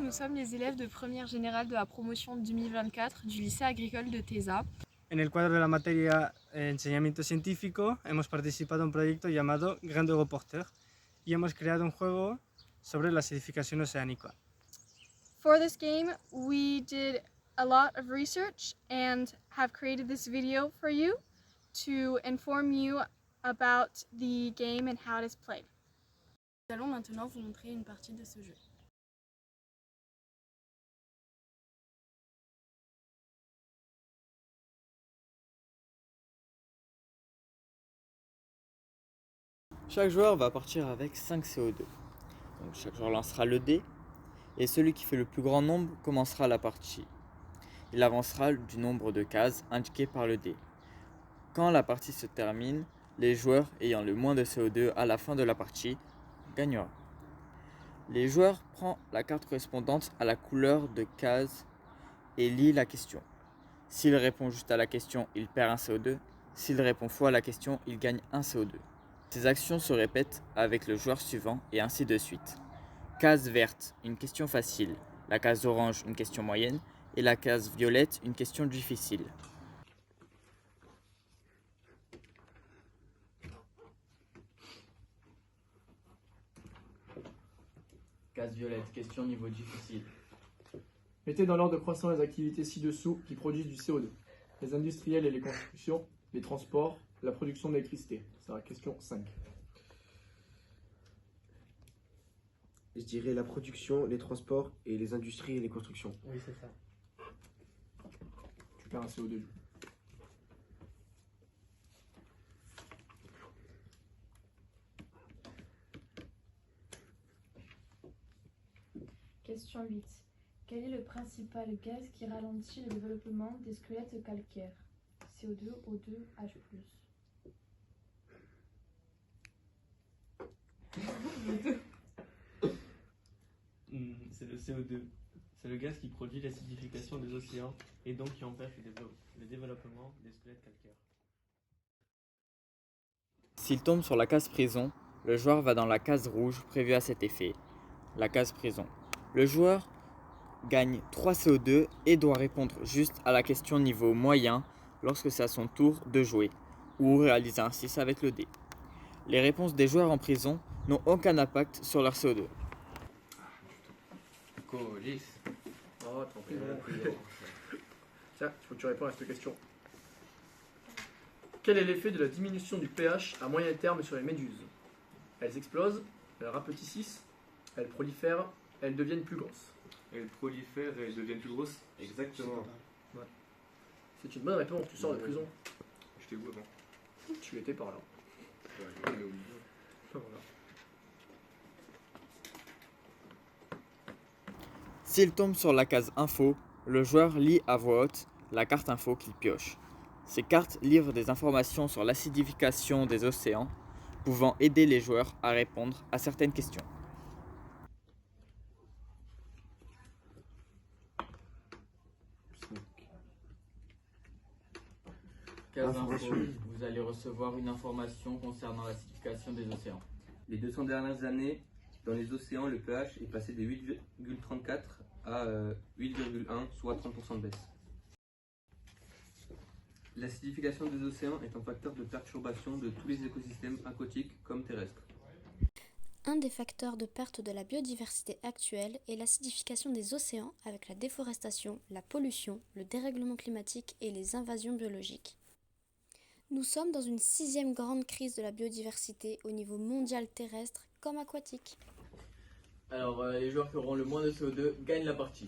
nous sommes les élèves de première générale de la promotion 2024 du lycée agricole de Tesa. En el cuadro de la materia Enseñamiento Científico hemos participado en un proyecto llamado Grand Reporter y hemos creado un juego sobre la acidificación oceánica. For this game, we did a lot of research and have created this video for you to inform you about the game and how it is played. Nous allons maintenant vous montrer une partie de ce jeu. Chaque joueur va partir avec 5 CO2. Donc chaque joueur lancera le dé et celui qui fait le plus grand nombre commencera la partie. Il avancera du nombre de cases indiquées par le dé. Quand la partie se termine, les joueurs ayant le moins de CO2 à la fin de la partie gagnera. Les joueurs prennent la carte correspondante à la couleur de case et lit la question. S'il répond juste à la question, il perd un CO2. S'il répond faux à la question, il gagne un CO2. Ces actions se répètent avec le joueur suivant et ainsi de suite. Case verte, une question facile. La case orange, une question moyenne. Et la case violette, une question difficile. Case violette, question niveau difficile. Mettez dans l'ordre croissant les activités ci-dessous qui produisent du CO2. Les industriels et les constructions, les transports, la production d'électricité. C'est la question 5. Je dirais la production, les transports et les industries et les constructions. Oui, c'est ça. Tu perds un CO2. Question 8. Quel est le principal gaz qui ralentit le développement des squelettes calcaires? CO2, O2, H+. C'est le CO2. C'est le gaz qui produit l'acidification des océans et donc qui empêche le développement des squelettes calcaires. S'il tombe sur la case prison, le joueur va dans la case rouge prévue à cet effet, la case prison. Le joueur gagne 3 CO2 et doit répondre juste à la question niveau moyen lorsque c'est à son tour de jouer, ou réaliser un 6 avec le dé. Les réponses des joueurs en prison n'ont aucun impact sur leur CO2. Colis. Oh, t'en prie. Tiens, il faut que tu réponds à cette question. Quel est l'effet de la diminution du pH à moyen terme sur les méduses? Elles explosent, elles rapetissent, elles prolifèrent, elles deviennent plus grosses. Elles prolifèrent et elles deviennent plus grosses. Exactement. Ouais. C'est une bonne réponse, tu sors de prison. J'étais où avant? Tu étais par là. Voilà. S'il tombe sur la case info, le joueur lit à voix haute la carte info qu'il pioche. Ces cartes livrent des informations sur l'acidification des océans, pouvant aider les joueurs à répondre à certaines questions. Case info, vous allez recevoir une information concernant l'acidification des océans. Les 200 dernières années, dans les océans, le pH est passé de 8,34 à 8,1, soit 30% de baisse. L'acidification des océans est un facteur de perturbation de tous les écosystèmes aquatiques comme terrestres. Un des facteurs de perte de la biodiversité actuelle est l'acidification des océans avec la déforestation, la pollution, le dérèglement climatique et les invasions biologiques. Nous sommes dans une 6e grande crise de la biodiversité au niveau mondial terrestre comme aquatique. Alors, les joueurs qui auront le moins de CO2 gagnent la partie.